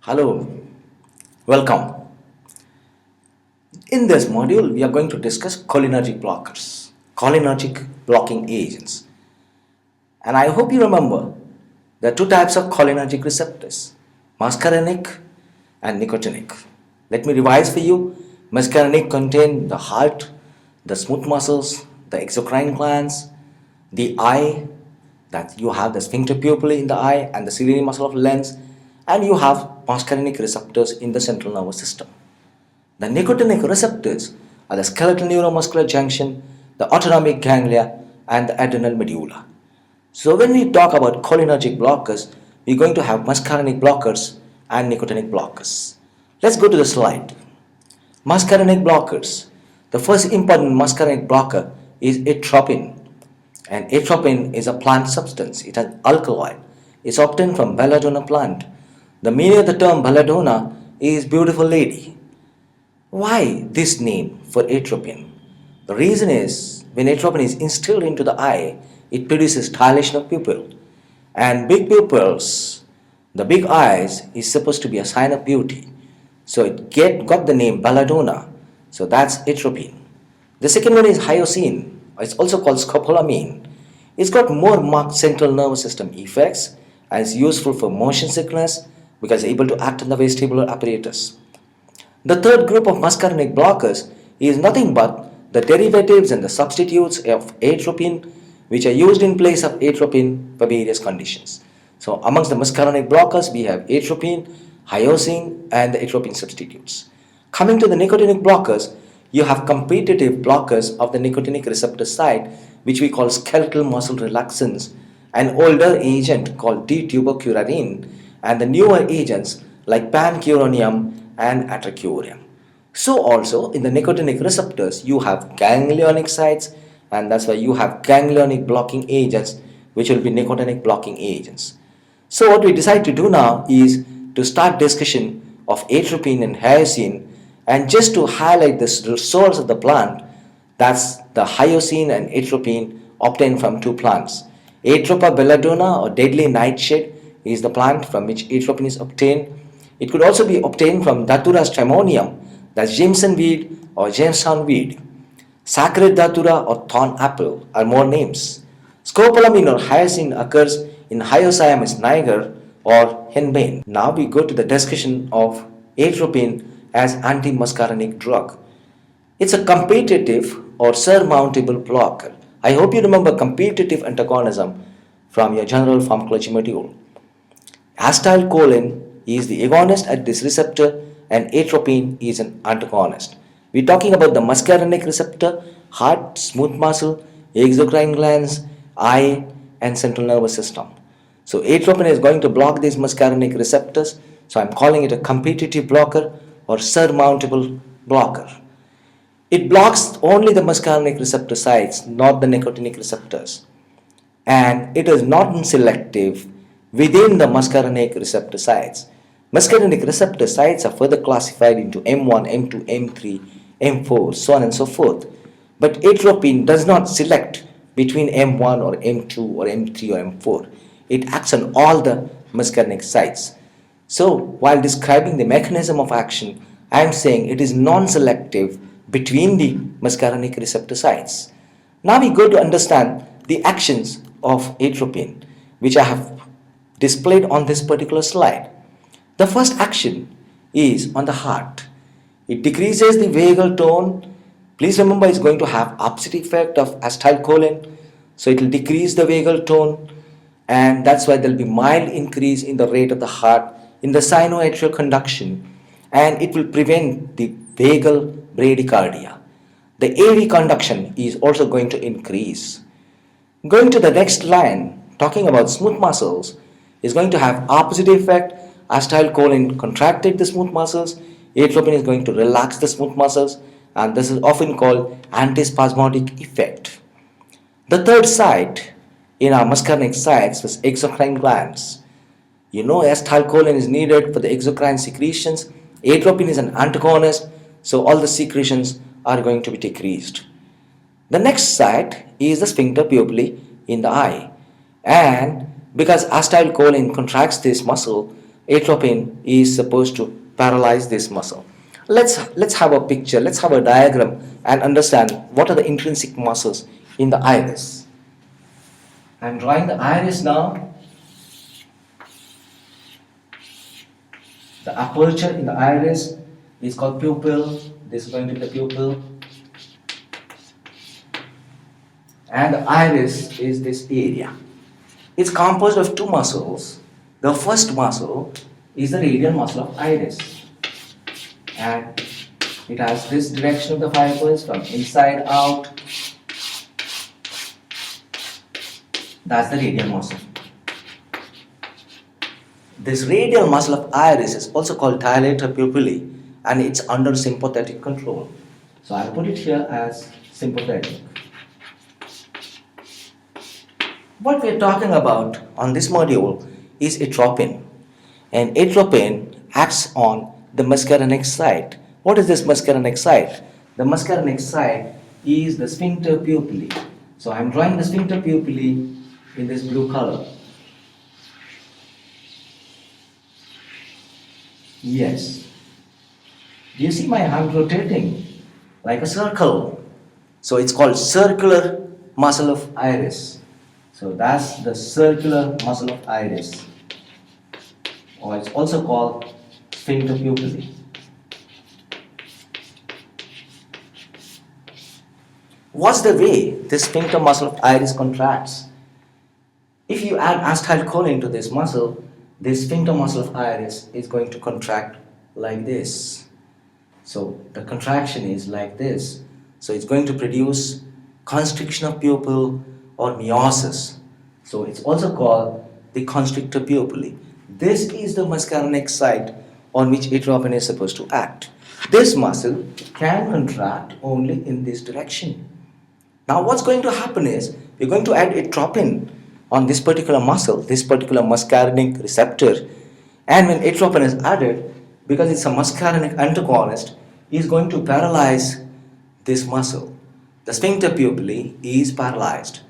Hello, welcome. In this module, we are going to discuss cholinergic blockers, cholinergic blocking agents. And I hope you remember there are two types of cholinergic receptors, muscarinic and nicotinic. Let me revise for you. Muscarinic contain the heart, the smooth muscles, the exocrine glands, the eye, that you have the sphincter pupillae in the eye and the ciliary muscle of lens, and you have muscarinic receptors in the central nervous system. The nicotinic receptors are the skeletal neuromuscular junction, the autonomic ganglia, and the adrenal medulla. So when we talk about cholinergic blockers, we're going to have muscarinic blockers and nicotinic blockers. Let's go to the slide. Muscarinic blockers. The first important muscarinic blocker is atropine. And atropine is a plant substance. It has alkaloid. It's obtained from belladonna plant. The meaning of the term belladonna is beautiful lady. Why this name for atropine? The reason is when atropine is instilled into the eye, it produces dilation of pupil. And big pupils, the big eyes, is supposed to be a sign of beauty. So it got the name belladonna. So that's atropine. The second one is hyoscine. It's also called scopolamine. It's got more marked central nervous system effects and is useful for motion sickness because it's able to act on the vestibular apparatus. The third group of muscarinic blockers is nothing but the derivatives and the substitutes of atropine which are used in place of atropine for various conditions. So amongst the muscarinic blockers we have atropine, hyoscine and the atropine substitutes. Coming to the nicotinic blockers, you have competitive blockers of the nicotinic receptor site which we call skeletal muscle relaxants, an older agent called D-tubercularine and the newer agents like pancuronium and atracurium. So also in the nicotinic receptors you have ganglionic sites, and that's why you have ganglionic blocking agents which will be nicotinic blocking agents. So what we decide to do now is to start discussion of atropine and hyoscine, and just to highlight the source of the plant, that's the hyoscine and atropine obtained from two plants. Atropa belladonna or deadly nightshade is the plant from which atropine is obtained. It could also be obtained from Datura stramonium, that's Jameson weed or Jamestown weed. Sacred Datura or thorn apple are more names. Scopolamine or hyoscine occurs in Hyoscyamus niger or henbane. Now we go to the discussion of atropine as anti-muscarinic drug. It's a competitive or surmountable blocker. I hope you remember competitive antagonism from your general pharmacology module. Acetylcholine is the agonist at this receptor and atropine is an antagonist. We're talking about the muscarinic receptor, heart, smooth muscle, exocrine glands, eye and central nervous system. So atropine is going to block these muscarinic receptors, so I'm calling it a competitive blocker or surmountable blocker. It blocks only the muscarinic receptor sites, not the nicotinic receptors. And it is non-selective within the muscarinic receptor sites. Muscarinic receptor sites are further classified into M1, M2, M3, M4, so on and so forth. But atropine does not select between M1 or M2 or M3 or M4. It acts on all the muscarinic sites. So while describing the mechanism of action, I am saying it is non-selective between the muscarinic receptor sites. Now we go to understand the actions of atropine, which I have displayed on this particular slide. The first action is on the heart. It decreases the vagal tone. Please remember it's going to have opposite effect of acetylcholine. So it will decrease the vagal tone, and that's why there will be mild increase in the rate of the heart in the sinoatrial conduction, and it will prevent the vagal bradycardia. The AV conduction is also going to increase. Going to the next line, talking about smooth muscles, is going to have opposite effect. Acetylcholine contracted the smooth muscles, atropine is going to relax the smooth muscles, and this is often called antispasmodic effect. The third site in our muscarinic sites was exocrine glands. You know acetylcholine is needed for the exocrine secretions. Atropine is an antagonist, so all the secretions are going to be decreased. The next site is the sphincter pupillae in the eye, and because acetylcholine contracts this muscle, atropine is supposed to paralyze this muscle. Let's have a picture, let's have a diagram and understand what are the intrinsic muscles in the iris. I'm drawing the iris now. The aperture in the iris is called pupil. This is going to be the pupil. And the iris is this area. It's composed of two muscles. The first muscle is the radial muscle of iris. And it has this direction of the fibers from inside out. That's the radial muscle. This radial muscle of iris is also called dilator pupillae, and it's under sympathetic control. So I'll put it here as sympathetic. What we're talking about on this module is atropine. And atropine acts on the muscarinic site. What is this muscarinic site? The muscarinic site is the sphincter pupillae. So I'm drawing the sphincter pupillae in this blue color. Yes. Do you see my hand rotating like a circle? So it's called circular muscle of iris. So that's the circular muscle of iris, or it's also called sphincter pupillae. What's the way this sphincter muscle of iris contracts? If you add acetylcholine to this muscle, this sphincter muscle of iris is going to contract like this. So the contraction is like this. So it's going to produce constriction of pupil or meiosis. So it's also called the constrictor pupillae. This is the muscarinic site on which atropine is supposed to act. This muscle can contract only in this direction. Now what's going to happen is we're going to add atropine on this particular muscle, this particular muscarinic receptor, and when atropine is added, because it's a muscarinic antagonist, is going to paralyze this muscle. The sphincter pupillae is paralyzed.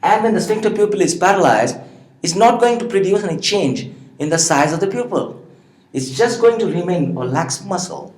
And when the sphincter pupil is paralyzed, it's not going to produce any change in the size of the pupil. It's just going to remain a lax muscle.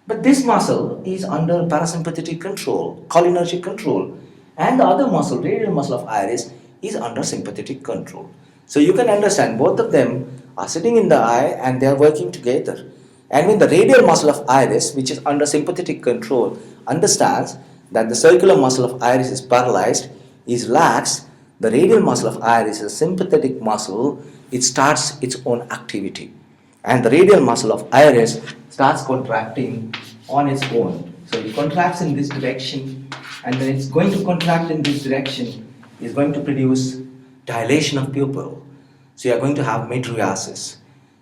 But this muscle is under parasympathetic control, cholinergic control, and the other muscle, radial muscle of iris, is under sympathetic control. So you can understand both of them are sitting in the eye and they are working together. And when the radial muscle of iris, which is under sympathetic control, understands that the circular muscle of iris is paralyzed, is lax, the radial muscle of iris is a sympathetic muscle, it starts its own activity. And the radial muscle of iris starts contracting on its own. So it contracts in this direction, and then it's going to contract in this direction, is going to produce dilation of pupil. So you are going to have mydriasis.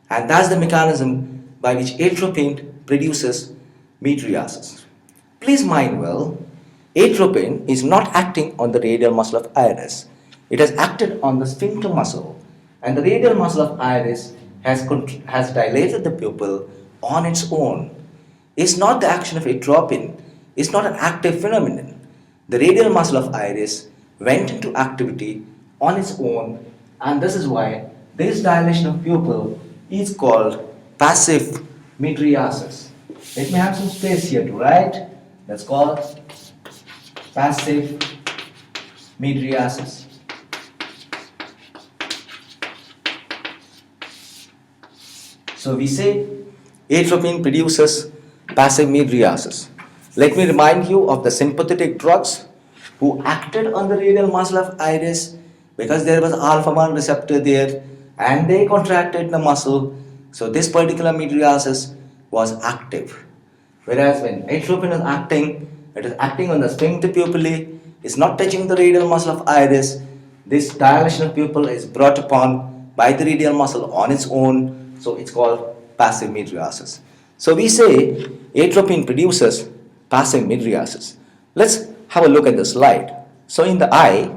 And that's the mechanism by which atropine produces mydriasis. Please mind well, atropine is not acting on the radial muscle of iris. It has acted on the sphincter muscle, and the radial muscle of iris has dilated the pupil on its own. It's not the action of atropine. It's not an active phenomenon. The radial muscle of iris went into activity on its own, and this is why this dilation of pupil is called passive mydriasis. Let me have some space here to write. That's called passive mydriasis. So we say atropine produces passive mydriasis. Let me remind you of the sympathetic drugs who acted on the radial muscle of iris because there was alpha-1 receptor there and they contracted the muscle. So this particular mydriasis was active. Whereas when atropine is acting, it is acting on the sphincter pupillae, it's not touching the radial muscle of iris. This dilation of pupil is brought upon by the radial muscle on its own, so it's called passive mydriasis. So we say atropine produces passive mydriasis. Let's have a look at the slide. So in the eye,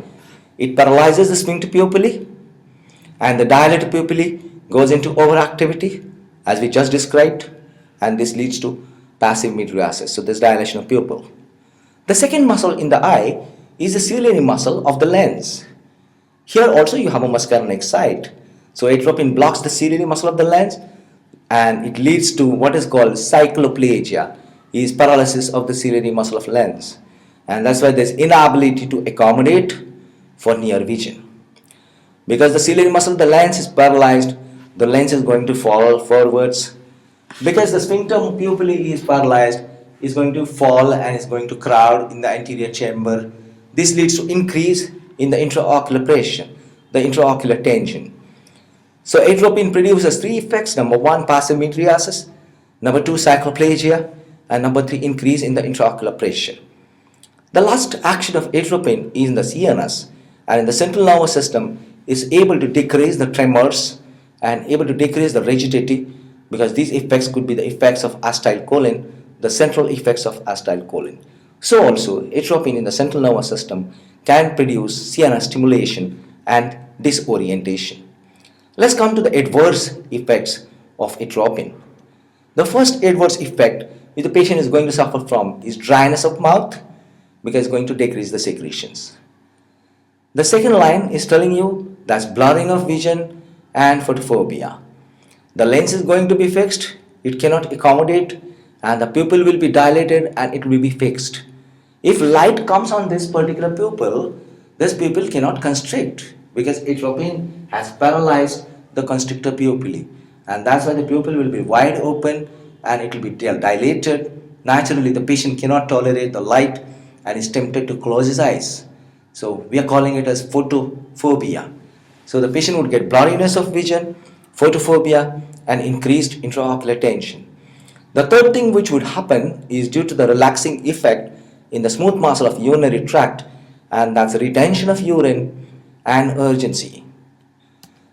it paralyzes the sphincter pupillae and the dilated pupillae goes into overactivity as we just described, and this leads to passive mydriasis. So this dilation of pupil. The second muscle in the eye is the ciliary muscle of the lens. Here also you have a muscarinic site. So atropine blocks the ciliary muscle of the lens, and it leads to what is called cycloplegia, is paralysis of the ciliary muscle of lens. And that's why there's inability to accommodate for near vision. Because the ciliary muscle of the lens is paralyzed, the lens is going to fall forwards. Because the sphincter pupillae is paralyzed, is going to fall and is going to crowd in the anterior chamber. This leads to increase in the intraocular pressure, the intraocular tension. So atropine produces three effects. Number one, passive mydriasis. Number two, cycloplegia. And number three, increase in the intraocular pressure. The last action of atropine is in the CNS and in the central nervous system is able to decrease the tremors and able to decrease the rigidity, because these effects could be the effects of acetylcholine, the central effects of acetylcholine. So also atropine in the central nervous system can produce CNS stimulation and disorientation. Let's come to the adverse effects of atropine. The first adverse effect which the patient is going to suffer from is dryness of mouth, because it's going to decrease the secretions. The second line is telling you that's blurring of vision and photophobia. The lens is going to be fixed, it cannot accommodate, and the pupil will be dilated and it will be fixed. If light comes on this particular pupil, this pupil cannot constrict, because atropine has paralyzed the constrictor pupillae, and that's why the pupil will be wide open and it will be dilated. Naturally, the patient cannot tolerate the light and is tempted to close his eyes. So we are calling it as photophobia. So the patient would get blurriness of vision, photophobia, and increased intraocular tension. The third thing which would happen is due to the relaxing effect in the smooth muscle of urinary tract, and that's retention of urine and urgency.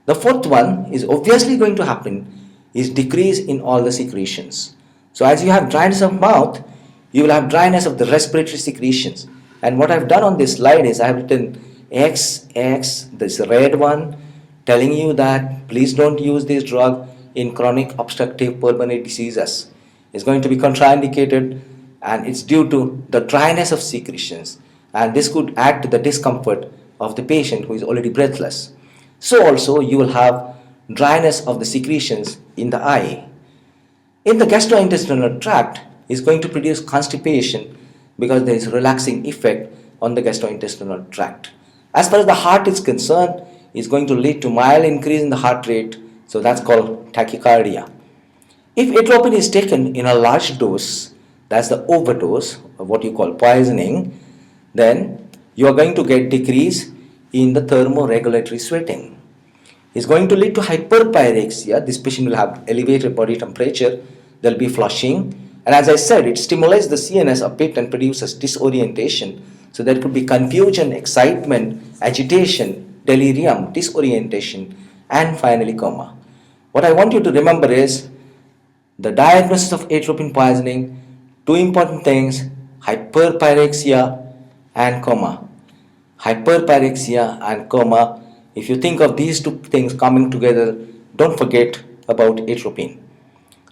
The fourth one is obviously going to happen is decrease in all the secretions. So as you have dryness of mouth, you will have dryness of the respiratory secretions. And what I've done on this slide is I have written XX, this red one, telling you that please don't use this drug in chronic obstructive pulmonary diseases. It's going to be contraindicated, and it's due to the dryness of secretions, and this could add to the discomfort of the patient who is already breathless. So also you will have dryness of the secretions in the eye. In the gastrointestinal tract is going to produce constipation, because there is relaxing effect on the gastrointestinal tract. As far as the heart is concerned, is going to lead to mild increase in the heart rate, so that's called tachycardia. If atropine is taken in a large dose, that's the overdose of what you call poisoning, then you are going to get decrease in the thermoregulatory sweating. It's going to lead to hyperpyrexia. This patient will have elevated body temperature, there will be flushing, and as I said, it stimulates the CNS a bit and produces disorientation. So there could be confusion, excitement, agitation, delirium, disorientation, and finally coma. What I want you to remember is the diagnosis of atropine poisoning, two important things: hyperpyrexia and coma. Hyperpyrexia and coma. If you think of these two things coming together, don't forget about atropine.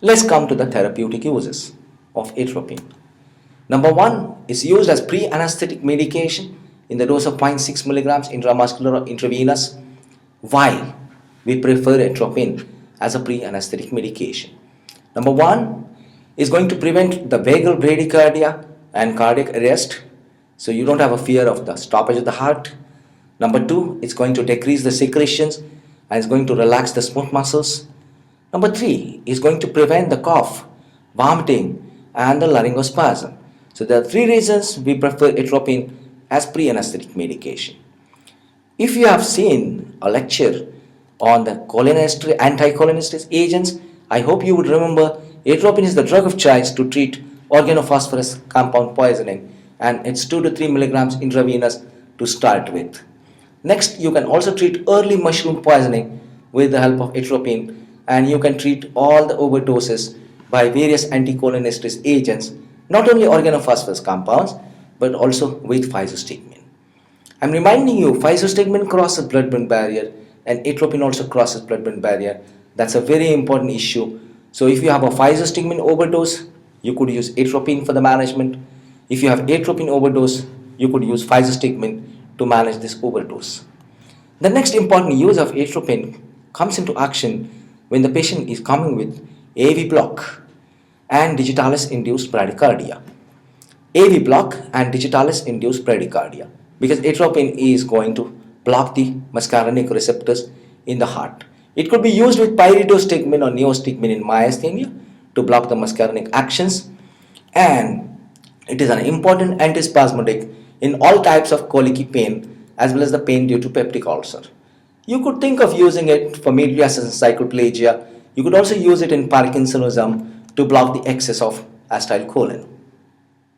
Let's come to the therapeutic uses of atropine. Number one is used as pre-anesthetic medication in the dose of 0.6 milligrams intramuscular or intravenous. Why we prefer atropine as a pre-anesthetic medication? Number one is going to prevent the vagal bradycardia and cardiac arrest, so you don't have a fear of the stoppage of the heart. Number two, it's going to decrease the secretions and it's going to relax the smooth muscles. Number three is going to prevent the cough, vomiting, and the laryngospasm. So there are three reasons we prefer atropine as pre-anesthetic medication. If you have seen a lecture on the anti-cholinesterase agents, I hope you would remember atropine is the drug of choice to treat organophosphorus compound poisoning, and it's 2 to 3 milligrams intravenous to start with. Next, you can also treat early mushroom poisoning with the help of atropine, and you can treat all the overdoses by various anticholinesterase agents, not only organophosphorus compounds, but also with physostigmine. I'm reminding you, physostigmine crosses blood-brain barrier and atropine also crosses blood-brain barrier. That's a very important issue. So if you have a physostigmine overdose, you could use atropine for the management. If you have atropine overdose, you could use physostigmine to manage this overdose. The next important use of atropine comes into action when the patient is coming with AV block and digitalis induced bradycardia. AV block and digitalis induced bradycardia, because atropine is going to block the muscarinic receptors in the heart. It could be used with pyridostigmine or neostigmine in myasthenia to block the muscarinic actions, and it is an important antispasmodic in all types of colicky pain as well as the pain due to peptic ulcer. You could think of using it for mydriasis and cycloplegia. You could also use it in Parkinsonism to block the excess of acetylcholine.